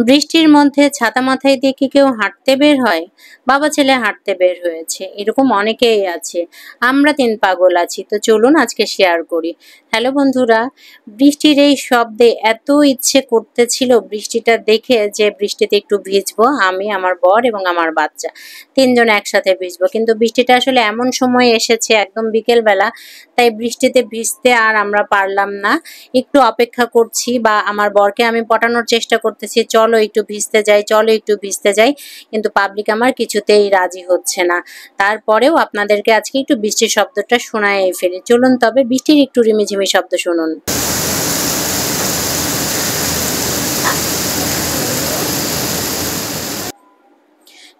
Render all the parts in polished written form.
বৃষ্টির মধ্যে ছাতা মাথায় দিয়ে কি কেউ হাঁটতে বের হয়? বাবা ছেলে হাঁটতে বের হয়েছে, এরকম অনেকেই আছে। আমরা তিন পাগল আছি, তো চলুন আজকে শেয়ার করি। হ্যালো বন্ধুরা, বৃষ্টির এই শব্দে এত ইচ্ছে করতেছিল বৃষ্টিটা দেখে যে বৃষ্টিতে একটু ভিজবো, আমি, আমার বর এবং আমার বাচ্চা তিনজন একসাথে ভিজবো। কিন্তু বৃষ্টিটা আসলে এমন সময় এসেছে একদম বিকেল বেলা, তাই বৃষ্টিতে ভিজতে আর আমরা পারলাম না। একটু অপেক্ষা করছি বা আমার বরকে আমি পটানোর চেষ্টা করতেছি, চলো একটু ভিজতে যাই, চলো একটু ভিজতে যাই, কিন্তু পাবলিক আমার কিছুতেই রাজি হচ্ছে না। তারপরেও আপনাদেরকে আজকে একটু বৃষ্টির শব্দটা শোনায় ফেলি। চলুন তবে বৃষ্টির একটু রিমিঝিমি শব্দ শুনুন।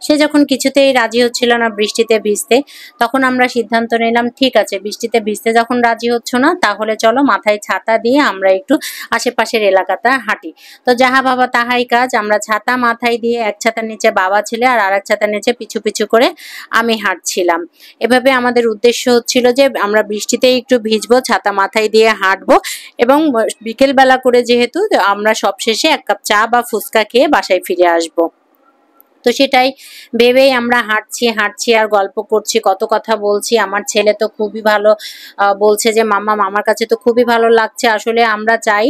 সে যখন কিছুতেই রাজি হচ্ছিল না বৃষ্টিতে ভিজতে, তখন আমরা সিদ্ধান্ত নিলাম, ঠিক আছে, বৃষ্টিতে ভিজতে যখন রাজি হচ্ছ না, তাহলে চলো মাথায় ছাতা দিয়ে আমরা একটু আশেপাশের এলাকাটা হাঁটি। তো যাহা বাবা তাহাই কাজ, আমরা ছাতা মাথায় দিয়ে এক ছাতার নিচে বাবা ছেলে আর আরেক ছাতার নিচে পিছু পিছু করে আমি হাঁটছিলাম। এভাবে আমাদের উদ্দেশ্য হচ্ছিল যে আমরা বৃষ্টিতে একটু ভিজবো, ছাতা মাথায় দিয়ে হাঁটবো এবং বিকেল বেলা করে যেহেতু আমরা সবশেষে এক কাপ চা বা ফুচকা খেয়ে বাসায় ফিরে আসবো। তো সেটাই ভেবেই আমরা হাঁটছি হাঁটছি আর গল্প করছি, কত কথা বলছি। আমার ছেলে তো খুবই ভালো বলছে যে মাম্মা, আমার কাছে তো খুবই ভালো লাগছে। আসলে আমরা চাই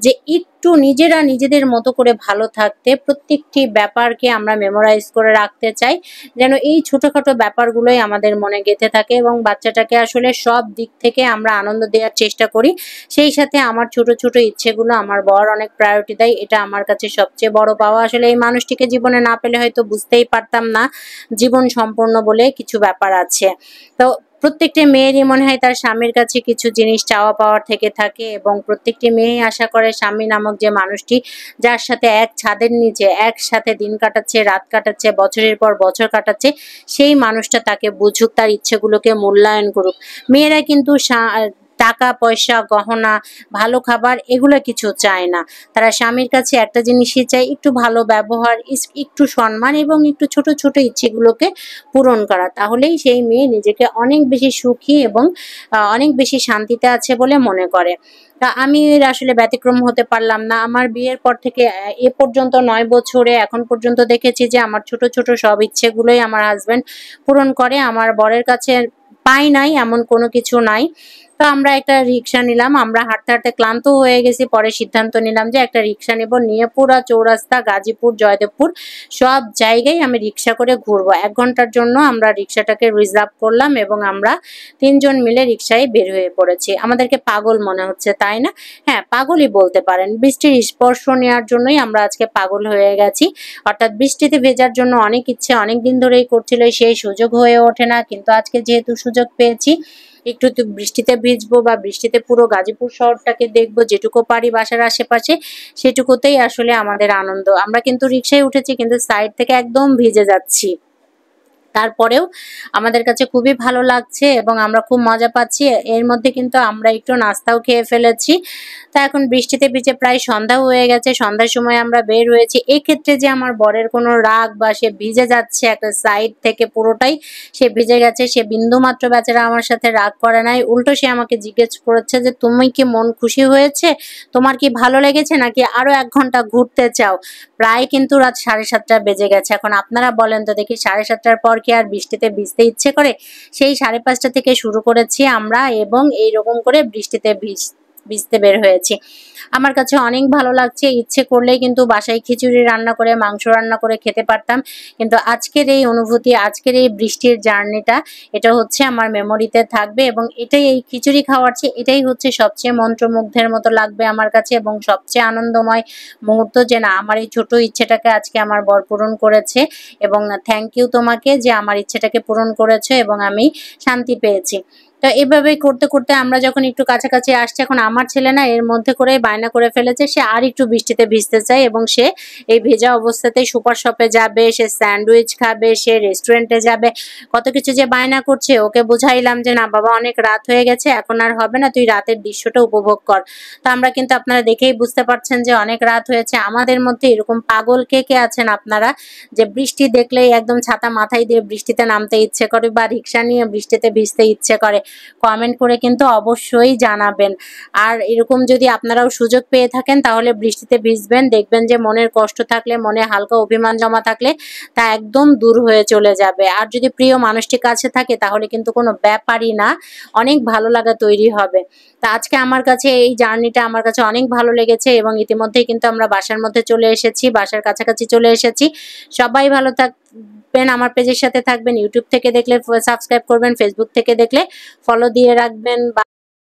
যে একটু নিজেরা নিজেদের মতো করে ভালো থাকতে, প্রত্যেকটি ব্যাপারকে আমরা মেমোরাইজ করে রাখতে চাই, যেন এই ছোটখাটো ব্যাপারগুলোই আমাদের মনে গেঁথে থাকে এবং বাচ্চাটাকে আসলে সব দিক থেকে আমরা আনন্দ দেওয়ার চেষ্টা করি। সেই সাথে আমার ছোট ছোট ইচ্ছেগুলো আমার বর অনেক প্রায়োরিটি দেয়, এটা আমার কাছে সবচেয়ে বড় পাওয়া। আসলে এই মানুষটিকে জীবনে না পেলে হয়তো বুঝতেই পারতাম না জীবন সম্পূর্ণ বলে কিছু ব্যাপার আছে। তো প্রত্যেকটি মেয়েরই মনে হয় তার স্বামীর কাছে কিছু জিনিস চাওয়া পাওয়ার থেকে থাকে এবং প্রত্যেকটি মেয়েই আশা করে স্বামী নামক যে মানুষটি যার সাথে এক ছাদের নিচে একসাথে দিন কাটাচ্ছে, রাত কাটাচ্ছে, বছরের পর বছর কাটাচ্ছে, সেই মানুষটা তাকে বুঝুক, তার ইচ্ছেগুলোকে মূল্যায়ন করুক। মেয়েরা কিন্তু টাকা পয়সা, গহনা, ভালো খাবার এগুলো কিছু চায় না। তারা স্বামীর কাছে একটা জিনিসই চায়, একটু ভালো ব্যবহার, একটু সম্মান এবং একটু ছোট ছোট ইচ্ছেগুলোকে পূরণ করা। তাহলেই সেই মেয়ে নিজেকে অনেক বেশি সুখী এবং অনেক বেশি শান্তিতে আছে বলে মনে করে। তা আমি এর আসলে ব্যতিক্রম হতে পারলাম না। আমার বিয়ের পর থেকে এ পর্যন্ত 9 বছরে এখন পর্যন্ত দেখেছি যে আমার ছোট ছোট সব ইচ্ছেগুলোই আমার হাজবেন্ড পূরণ করে। আমার বরের কাছে পাই নাই এমন কোনো কিছু নাই। তো আমরা একটা রিক্সা নিলাম, আমরা হাঁটতে হাঁটতে ক্লান্ত হয়ে গেছি, পরে সিদ্ধান্ত নিলাম যে একটা রিক্সা নেব, নিয়ে পুরা চৌরাস্তা, গাজীপুর, জয়দেবপুর সব জায়গায় আমি রিক্সা করে ঘুরবো। 1 ঘন্টার জন্য আমরা রিক্সাটাকে রিজার্ভ করলাম এবং আমরা তিনজন মিলে রিক্সায় বের হয়ে পড়েছি। আমাদেরকে পাগল মনে হচ্ছে, তাই না? হ্যাঁ, পাগলই বলতে পারেন। বৃষ্টির স্পর্শ নেওয়ার জন্যই আমরা আজকে পাগল হয়ে গেছি। অর্থাৎ বৃষ্টিতে ভেজার জন্য অনেক ইচ্ছে অনেক দিন ধরেই করছিল, সেই সুযোগ হয়ে ওঠে না, কিন্তু আজকে যেহেতু সুযোগ পেয়েছি, একটু বৃষ্টিতে ভিজবো বা বৃষ্টিতে পুরো গাজীপুর শহরটাকে দেখবো, যেটুকু পারি বাসার আশেপাশে সেটুকুতেই আসলে আমাদের আনন্দ। আমরা কিন্তু রিক্সায় উঠেছি কিন্তু সাইড থেকে একদম ভিজে যাচ্ছি, তারপরেও আমাদের কাছে খুবই ভালো লাগছে এবং আমরা খুব মজা পাচ্ছি। এর মধ্যে কিন্তু আমরা একটু নাস্তাও খেয়ে ফেলেছি। তা এখন বৃষ্টিতে ভিজে প্রায় সন্ধ্যা হয়ে গেছে, সন্ধ্যার সময় আমরা বের হয়েছি। এক্ষেত্রে যে আমার বরের কোনো রাগ বা সে ভিজে যাচ্ছে একটা সাইড থেকে পুরোটাই সে ভিজে গেছে, সে বিন্দুমাত্র বেচারা আমার সাথে রাগ করে নাই। উল্টো সে আমাকে জিজ্ঞেস করেছে যে তুমি কি মন খুশি হয়েছে, তোমার কি ভালো লেগেছে নাকি আরো 1 ঘন্টা ঘুরতে চাও? প্রায় কিন্তু রাত 7:30 বেজে গেছে। এখন আপনারা বলেন তো দেখি, 7:30 পর কি আর বৃষ্টিতে ভিজতে ইচ্ছে করে? সেই 5:30 থেকে শুরু করেছি আমরা এবং এইরকম করে বৃষ্টিতে ভিজতে বের হয়েছি। আমার কাছে অনেক ভালো লাগছে। ইচ্ছে করলেই কিন্তু বাসায় খিচুড়ি রান্না করে, মাংস রান্না করে খেতে পারতাম, কিন্তু আজকের এই অনুভূতি, আজকের এই বৃষ্টির জার্নিটা, এটা হচ্ছে আমার মেমোরিতে থাকবে এবং এটাই, এই খিচুড়ি খাওয়ার চেয়ে এটাই হচ্ছে সবচেয়ে মন্ত্রমুগ্ধের মতো লাগবে আমার কাছে এবং সবচেয়ে আনন্দময় মুহূর্ত, যে না, আমার এই ছোট ইচ্ছেটাকে আজকে আমার বর পূরণ করেছে এবং থ্যাংক ইউ তোমাকে যে আমার ইচ্ছেটাকে পূরণ করেছে এবং আমি শান্তি পেয়েছি। তো এভাবেই করতে করতে আমরা যখন একটু কাছাকাছি আসছি, এখন আমার ছেলে না এর মধ্যে করে বায়না করে ফেলেছে, সে আর একটু বৃষ্টিতে ভিজতে চায় এবং সে এই ভেজা অবস্থাতেই সুপার শপে যাবে, সে স্যান্ডউইচ খাবে, সে রেস্টুরেন্টে যাবে, কত কিছু যে বায়না করছে। ওকে বুঝাইলাম যে না বাবা, অনেক রাত হয়ে গেছে, এখন আর হবে না, তুই রাতের দৃশ্যটা উপভোগ কর। তো আমরা কিন্তু, আপনারা দেখেই বুঝতে পারছেন যে অনেক রাত হয়েছে। আমাদের মধ্যে এরকম পাগল কে কে আছেন আপনারা, যে বৃষ্টি দেখলেই একদম ছাতা মাথায় দিয়ে বৃষ্টিতে নামতে ইচ্ছে করে বা রিক্সা নিয়ে বৃষ্টিতে ভিজতে ইচ্ছে করে? কমেন্ট করে কিন্তু অবশ্যই জানাবেন। আর এরকম যদি আপনারাও সুযোগ পেয়ে থাকেন তাহলে বৃষ্টিতে ভিজবেন, দেখবেন যে মনের কষ্ট থাকলে, মনে হালকা অভিমান জমা থাকলে তা একদম দূর হয়ে চলে যাবে। আর যদি প্রিয় মানুষটি কাছে থাকে তাহলে কিন্তু কোনো ব্যাপারই না, অনেক ভালো লাগা তৈরি হবে। তা আজকে আমার কাছে এই জার্নিটা আমার কাছে অনেক ভালো লেগেছে এবং ইতিমধ্যেই কিন্তু আমরা বাসার মধ্যে চলে এসেছি, বাসার কাছাকাছি চলে এসেছি। সবাই ভালো থাকবেন, আমার পেজের সাথে থাকবেন। ইউটিউব থেকে দেখলে সাবস্ক্রাইব করবেন, ফেসবুক থেকে দেখলে ফলো দিয়ে রাখবেন।